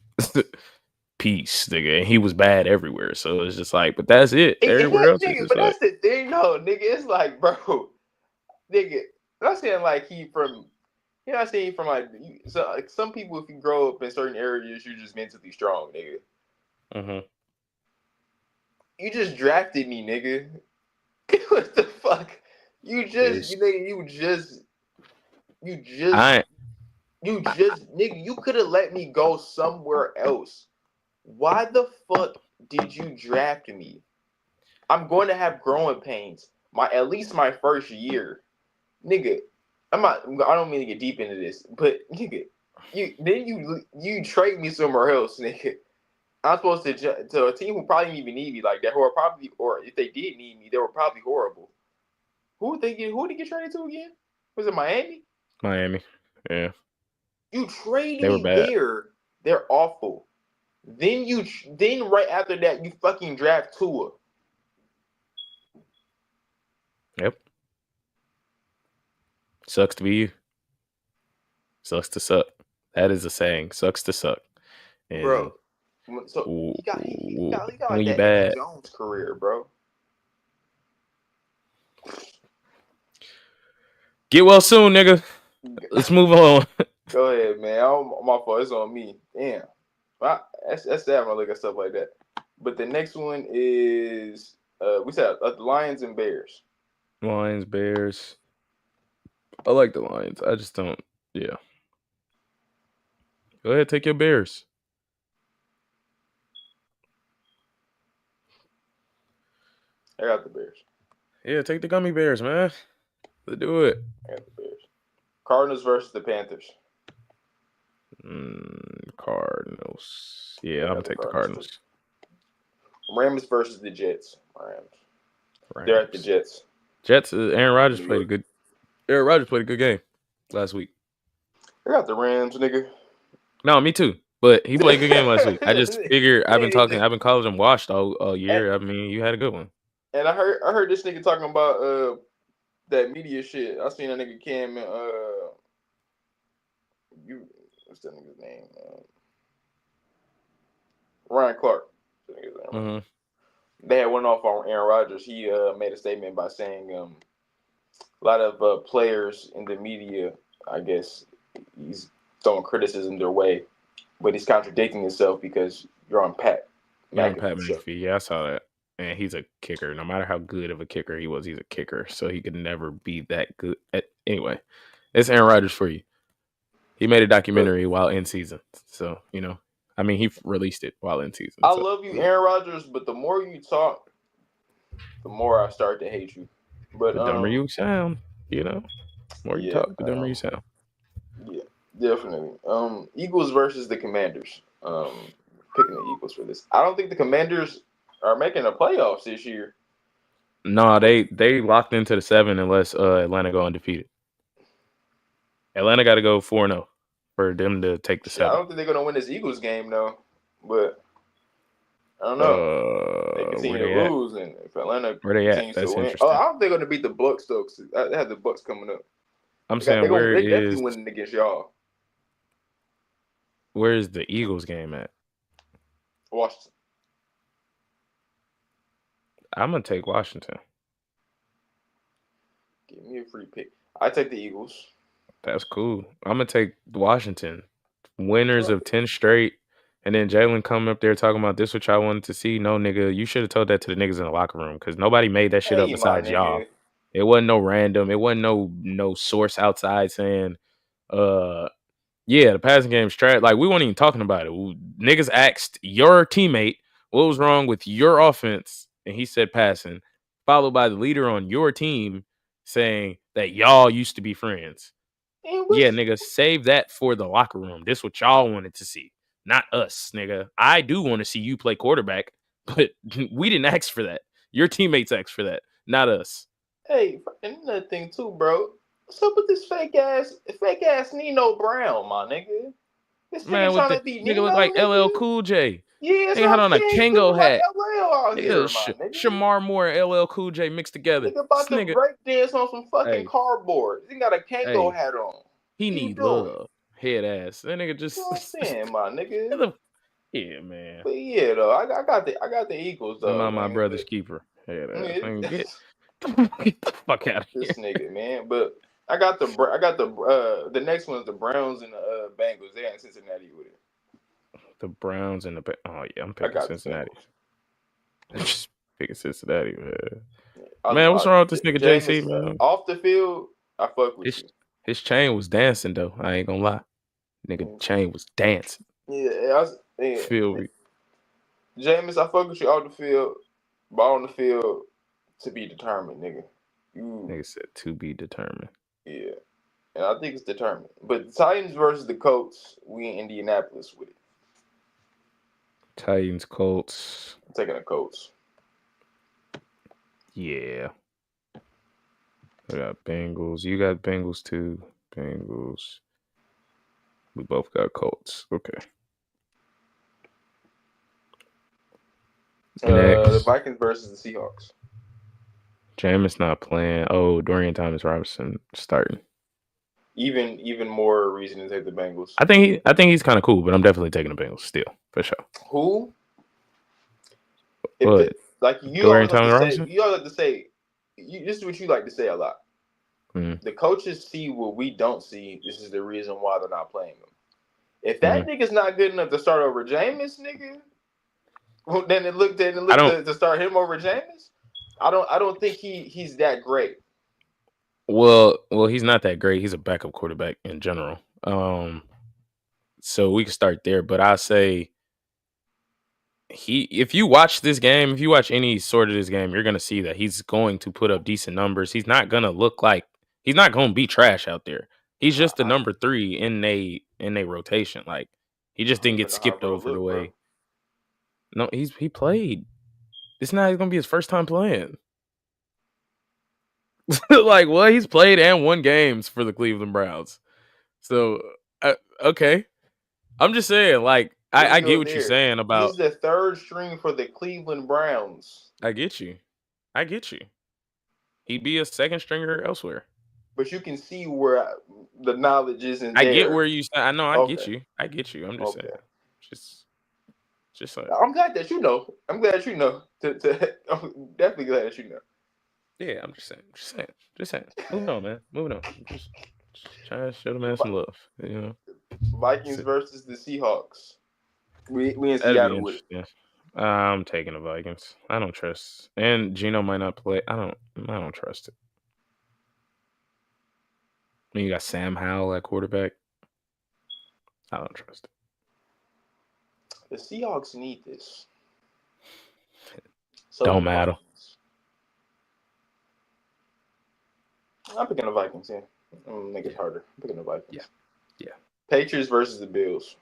Peace, nigga. And he was bad everywhere. So it's just like, but that's it. Everywhere else is Nigga, just but like, that's the thing, though, nigga. It's like, bro, nigga. I'm not saying like he from. You're not saying from so like some people. If you grow up in certain areas, you're just mentally strong, nigga. mm-hmm. You just drafted me, nigga. What the fuck? You just, It's, you nigga, you just, I, nigga, you could have let me go somewhere else. Why the fuck did you draft me? I'm going to have growing pains. At least my first year, nigga. I'm not. I don't mean to get deep into this, but nigga, you trade me somewhere else, nigga. I'm supposed to a team who probably didn't even need me like that, who are probably, or if they did need me, they were probably horrible. Who did they get traded to again? Was it Miami? Miami. Yeah. You traded They were me bad. there. They're awful. Then right after that, you fucking draft Tua. Yep. Sucks to be you. Sucks to suck. That is a saying. Sucks to suck. And Bro. So he got when like you that Eddie bad, Jones career, bro. get well soon, nigga. Let's move on. Go ahead, man. My fault. It's on me. Damn. That's sad when I look at stuff like that. But the next one is we said the Lions and Bears. Lions, Bears. I like the Lions. I just don't. Yeah. Go ahead, take your Bears. I got the Bears. Yeah, take the gummy bears, man. Let's do it. I got the Bears. Cardinals versus the Panthers. Cardinals. Yeah, I I'm gonna got the take the Cardinals Cardinals. too. Rams versus the Jets. Rams. They're at the Rams. Jets. Jets. Aaron Rodgers New played a York. good. Aaron Rodgers played a good game last week. I got the Rams, nigga. No, me too. But he played a good game last week. I just figured I've been calling him washed all year. I mean, you had a good one. And I heard this nigga talking about that media shit. I seen that nigga Cam and what's that nigga's name? Ryan Clark. Mm-hmm. They had one off on Aaron Rodgers. He made a statement by saying a lot of players in the media, I guess, he's throwing criticism their way, but he's contradicting himself because you're on Pat McAfee. Yeah, I saw that. And he's a kicker. No matter how good of a kicker he was, he's a kicker. So he could never be that good. Anyway, it's Aaron Rodgers for you. He made a documentary while in season. So, I mean, he released it while in season. I love you, Aaron Rodgers, but the more you talk, the more I start to hate you. But the dumber you sound, the more you talk, the dumber you sound. Yeah, definitely. Eagles versus the Commanders. Picking the Eagles for this. I don't think the Commanders are making the playoffs this year. No, they locked into the 7 unless Atlanta go undefeated. Atlanta got to go 4-0 for them to take the 7. I don't think they're going to win this Eagles game, though. But I don't know. They continue to lose, and if Atlanta where they continues at? That's to win. interesting. I don't think they're going to beat the Bucks, though. They have the Bucks coming up. I'm saying they're definitely winning against y'all. Where is the Eagles game at? Washington. I'm going to take Washington. Give me a free pick. I take the Eagles. That's cool. I'm going to take Washington. Winners of 10 straight. And then Jalen coming up there talking about this, what y'all wanted to see. No, nigga, you should have told that to the niggas in the locker room because nobody made that shit up besides y'all. It wasn't no random. It wasn't no source outside saying, yeah, the passing game's trash. Like, we weren't even talking about it. Niggas asked your teammate what was wrong with your offense, and he said passing, followed by the leader on your team saying that y'all used to be friends. Yeah, nigga, save that for the locker room. This what y'all wanted to see, not us, nigga. I do want to see you play quarterback, but we didn't ask for that. Your teammates asked for that, not us. Hey, and another thing too, bro. What's up with this fake ass Nino Brown, my nigga? This nigga trying to be nigga Nino, look like nigga? LL Cool J. Yeah, nigga had on a Kango hat. Like LL out here, my nigga. Shamar Moore and LL Cool J mixed together. Nigga about to break dance on some fucking cardboard. He got a Kango hat on. He need love. Head ass. That nigga just. You know what I'm saying, my nigga? Yeah, man. But yeah, though, I got the Eagles though. I'm my brother's keeper. Head ass. Get the fuck out of here. This nigga, man. But I got the next one is the Browns and the Bengals. They're in Cincinnati with it. The Browns and the I'm picking Cincinnati. Just picking Cincinnati, man. Man, what's wrong with this nigga JC, man? Off the field, I fuck with you. His chain was dancing though. I ain't gonna lie. Nigga, chain was dancing. Yeah. Feel me. Jameis, I fuck with you off the field, Ball on the field to be determined, nigga. Nigga said to be determined. Yeah. And I think it's determined. But the Titans versus the Colts, we in Indianapolis with it. Titans, Colts. I'm taking the Colts. Yeah. I got Bengals. You got Bengals too. Bengals. We both got Colts. Okay. The Next. Vikings versus the Seahawks. Jameis not playing. Oh, Dorian Thomas Robinson starting. Even more reason to take the Bengals. I think he's kind of cool, but I'm definitely taking the Bengals still for sure. Who? What? You Dorian always like Thomas to say. Robinson? You always like to say. This is what you like to say a lot. Mm-hmm. The coaches see what we don't see. This is the reason why they're not playing them. If that nigga's not good enough to start over Jameis, nigga, well, then it looked to start him over Jameis. I don't think he's that great. Well, he's not that great. He's a backup quarterback in general. So we can start there, but I say if you watch this game, if you watch any sort of this game, you're gonna see that he's going to put up decent numbers. He's not gonna he's not gonna be trash out there. He's just the number 3 in a rotation. Like he just didn't get skipped over the way. Bro. No, he played. It's not gonna be his first time playing. Like what? He's played and won games for the Cleveland Browns. So okay, I'm just saying. Like I get what you're saying about. He's the third string for the Cleveland Browns. I get you. He'd be a second stringer elsewhere. But you can see where the knowledge isn't I there. get where you. I know. I get you. I'm just saying. Just like. I'm glad that you know. I'm definitely glad that you know. Yeah, I'm just saying. Moving on, man. Just trying to show the man some love. You know. Vikings versus the Seahawks. We in That'd Seattle be with it. interesting. I'm taking the Vikings. I don't trust, and Geno might not play. I don't trust it. I mean, you got Sam Howell at quarterback. I don't trust it. The Seahawks need this. So don't matter. I'm picking the Vikings here. I'm gonna make it harder. I'm picking the Vikings. Yeah. Patriots versus the Bills.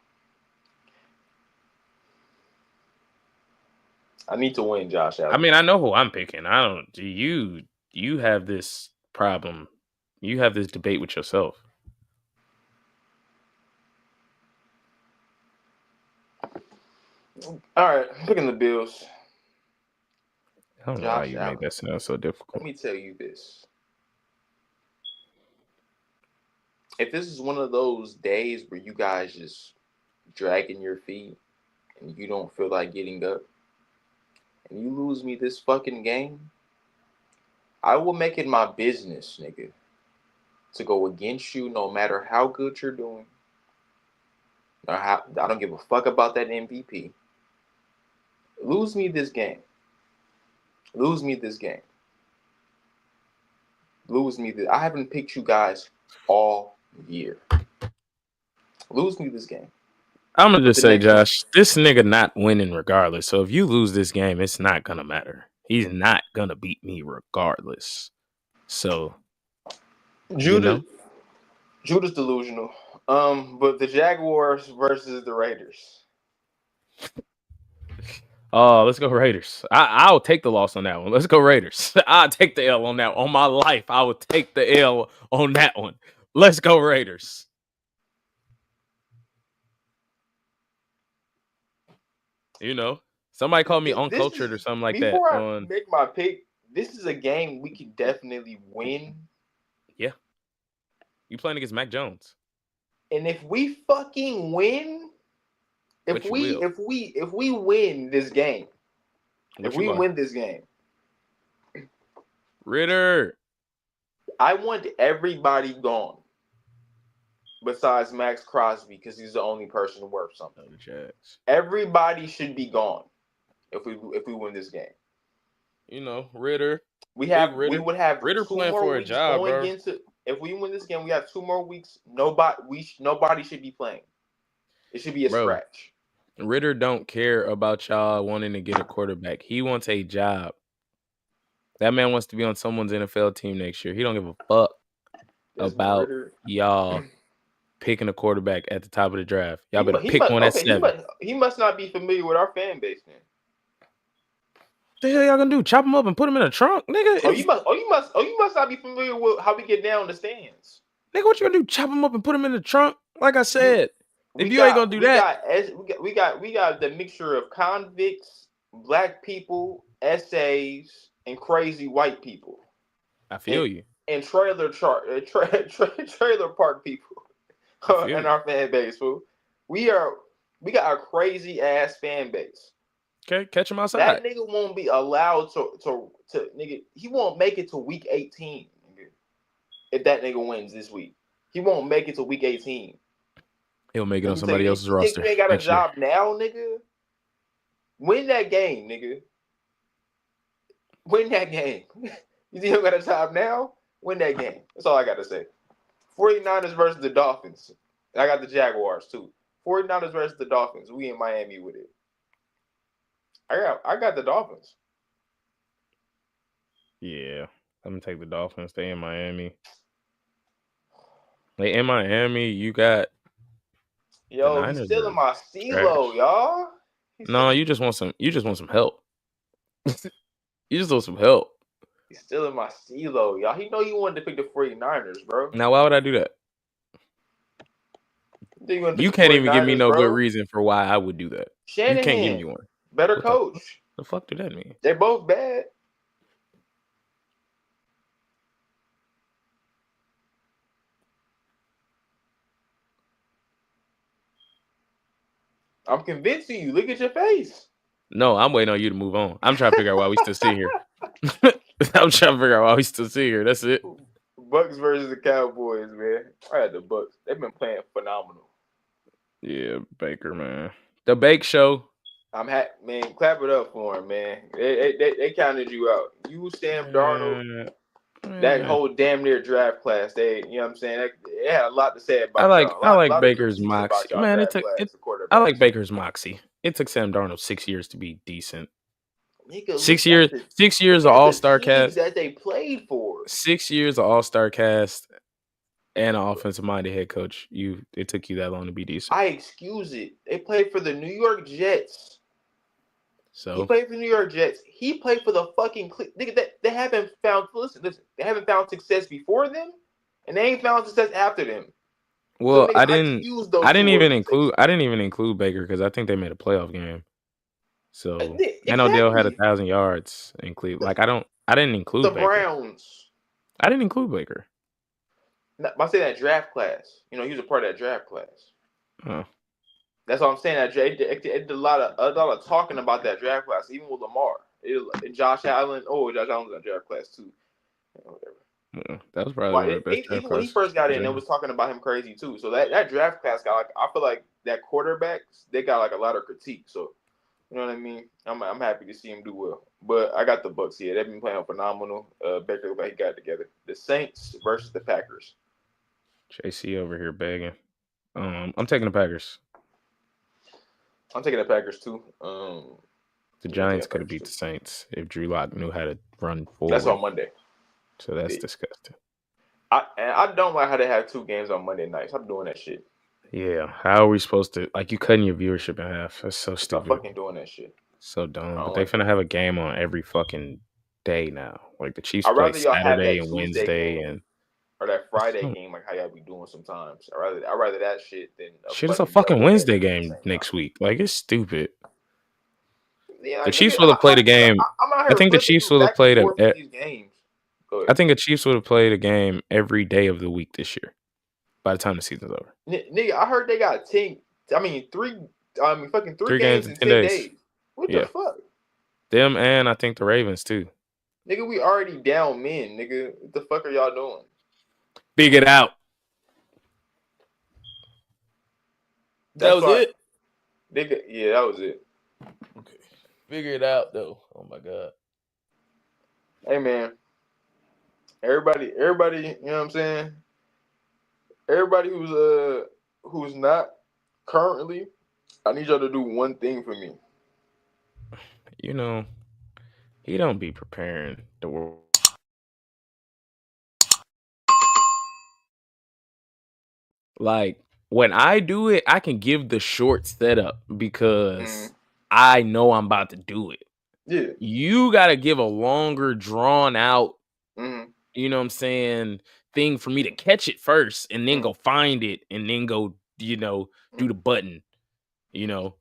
I need to win, Josh Allen. I mean, I know who I'm picking. I don't. Do you? You have this problem. You have this debate with yourself. All right, I'm picking the Bills. I don't know why you made that sound so difficult. Let me tell you this. If this is one of those days where you guys just dragging your feet and you don't feel like getting up and you lose me this fucking game, I will make it my business, nigga, to go against you no matter how good you're doing. I don't give a fuck about that MVP. Lose me this game. I haven't picked you guys all year. Lose me this game. I'm gonna just say, Josh, this nigga not winning regardless. So if you lose this game, it's not gonna matter. He's not gonna beat me regardless. So, Judah's delusional. But the Jaguars versus the Raiders. Oh, let's go Raiders. I'll take the loss on that one. Let's go Raiders. I'll take the L on that. On my life, I would take the L on that one. Let's go Raiders. You know, somebody called me uncultured or something like that. Before I make my pick, this is a game we can definitely win. Yeah. You playing against Mac Jones. And if we fucking win, if we win this game, win this game, Ritter, I want everybody gone besides Max Crosby because he's the only person worth something. Everybody should be gone if we win this game. You know, Ritter. We would have Ritter playing for a job, bro. If we win this game, we have 2 more weeks. Nobody should be playing. It should be a scratch. Ritter don't care about y'all wanting to get a quarterback. He wants a job. That man wants to be on someone's NFL team next year. He don't give a fuck That's about murder. y'all picking a quarterback at the top of the draft. Y'all He better must. He pick must. one at Okay. 7. He must not be familiar with our fan base then. What the hell y'all gonna do? Chop him up and put him in a trunk, nigga? You must not be familiar with how we get down the stands. Nigga, what you gonna do? Chop him up and put him in the trunk? Like I You, said, if you ain't gonna do that, we got the mixture of convicts, black people, essays, and crazy white people, I feel you. and trailer park people I feel in you. our fan base. Fool. We got a crazy ass fan base. Okay, catch him outside. That nigga won't be allowed to nigga. He won't make it to week 18. Nigga, if that nigga wins this week, he won't make it to week 18. He'll make it on somebody else's You think roster you ain't got a next year. job now, nigga? Win that game, nigga. Win that game. You think you got a job now? Win that game. That's all I got to say. 49ers versus the Dolphins. I got the Jaguars, too. 49ers versus the Dolphins. We in Miami with it. I got the Dolphins. Yeah, I'm gonna take the Dolphins. They in Miami. They in Miami. You got the Yo, he's Niners. still in my CeeLo, Trash. y'all. No, you just want some. You just want some help. You just want some help. He's still in my CeeLo, y'all. He know you wanted to pick the 49ers, bro. Now, why would I do that? You can't even give me no good reason for why I would do that. Shanahan, you can't give me one. Better what coach. The fuck do that mean? They're both bad. I'm convincing you. Look at your face. No, I'm waiting on you to move on. I'm trying to figure out why we still sit here. I'm trying to figure out why we still sit here. That's it. Bucks versus the Cowboys, man. I had the Bucks. They've been playing phenomenal. Yeah, Baker, man. The Bake Show. I'm happy, man. Clap it up for him, man. They counted you out. You, Sam Darnold, that whole damn near draft class. You know what I'm saying? They had a lot to say about y'all. I like lot Baker's of moxie. about y'all Man, draft class. I like Baker's moxie. It took Sam Darnold 6 years to be decent. Nigga, 6 years. 6 years of all-star cast that they played for. 6 years of all-star cast and an offensive-minded head coach. It took you that long to be decent. I excuse it. They played for the New York Jets. So he played for the New York Jets. He played for the fucking nigga. They haven't found listen. They haven't found success before them, and they ain't found success after them. Well, so, nigga, I didn't even include Baker because I think they made a playoff game. So exactly. I know Dale had 1,000 yards in Cleveland. Like I didn't include the Baker. Browns. I didn't include Baker. I say that draft class. You know, he was a part of that draft class. Huh. That's what I'm saying. That it did a lot of talking about that draft class, even with Lamar and Josh Allen. Oh, Josh Allen's in that draft class too. Whatever. Yeah, that was probably one of the best draft even when he first got in, it was talking about him crazy too. So that draft class got I feel like that quarterbacks they got like a lot of critique. So you know what I mean. I'm happy to see him do well. But I got the Bucks here. They've been playing phenomenal. Baker looked like he got it together. The Saints versus the Packers. JC over here begging. I'm taking the Packers. I'm taking the Packers too. The Giants could have beat the Saints if Drew Lock knew how to run forward. That's on Monday. So that's disgusting. I don't like how they have 2 games on Monday nights. I'm doing that shit. Yeah. How are we supposed to you cutting your viewership in half? That's so stupid. I'm fucking doing that shit. So dumb. But they finna have a game on every fucking day now. Like the Chiefs play Saturday and Wednesday and or that Friday game, like how y'all be doing sometimes. I'd rather that shit than it's a fucking Wednesday game next week. Like it's stupid. Yeah, the Chiefs would have played a game. I think the Chiefs would have played these games. I think the Chiefs would have played a game every day of the week this year. By the time the season's over. Nigga, I heard they got 3 3 games in 10 days. What the fuck? Them and I think the Ravens too. Nigga, we already down men, nigga. What the fuck are y'all doing? Big it out. That was it? Nigga, yeah, that was it. Okay. Figure it out though. Oh my God. Hey man. Everybody, you know what I'm saying? Everybody who's not currently, I need y'all to do one thing for me. You know, He don't be preparing the world. Like when I do it, I can give the short setup because I know I'm about to do it. Yeah. You gotta give a longer, drawn out, Mm-hmm. you know what I'm saying, thing for me to catch it first and then go find it and then go, do the button.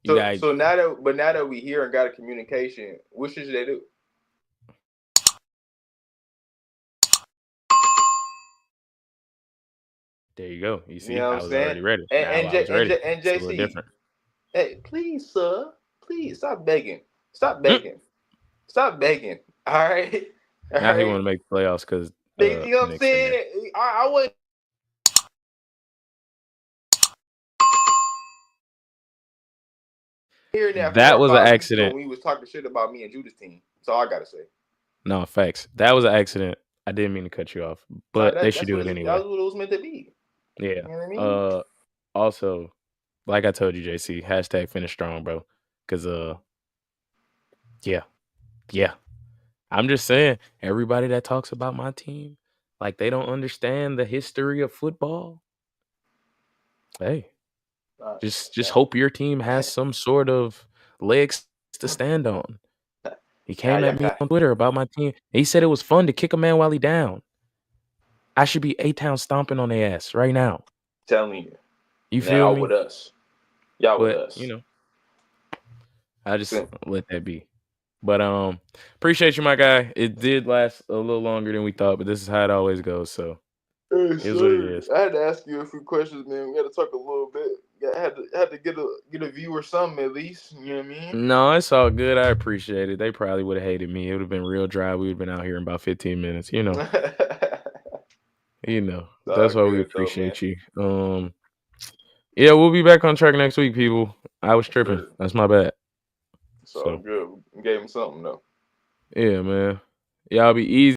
You got So now that we here and got a communication, what should they do? there you go. You You see, know what I'm I was saying? already ready. Now And I was ready. And It's a little JC, different. hey, please, sir, please stop begging, stop Mm. begging, stop begging. All right, all Now he want right. to make the playoffs because You know what I'm Penix in there. saying? I wasn't hearing that from That our was an five people accident. when we was talking shit about me and Judah's team. That's all I gotta say. No, facts. That was an accident. I didn't mean to cut you off, Nah, but they should that's do what it that anyway. was what it was meant to be. Yeah. You know what I mean? Also, like I told you, JC, hashtag finish strong, bro. Cause yeah, yeah. I'm just saying, everybody that talks about my team, like they don't understand the history of football. Hey, just hope your team has some sort of legs to stand on. He came at me on Twitter about my team. He said it was fun to kick a man while he down. I should be A-Town stomping on their ass right now. Telling you. You Now feel y'all me? with us. Y'all with But us. I just let that be. But appreciate you, my guy. It did last a little longer than we thought, but this is how it always goes. So Hey, here's what it sir. is. I had to ask you a few questions, man. We got to talk a little bit. Yeah, I had to get a view or something at least. You know what I mean? No, it's all good. I appreciate it. They probably would have hated me. It would have been real dry. We would have been out here in about 15 minutes. It's all That's why we good though, man. appreciate you. Yeah, we'll be back on track next week, people. I was tripping. Sure. That's my bad. It's all So good. We gave him something though. yeah, man. Y'all be easy.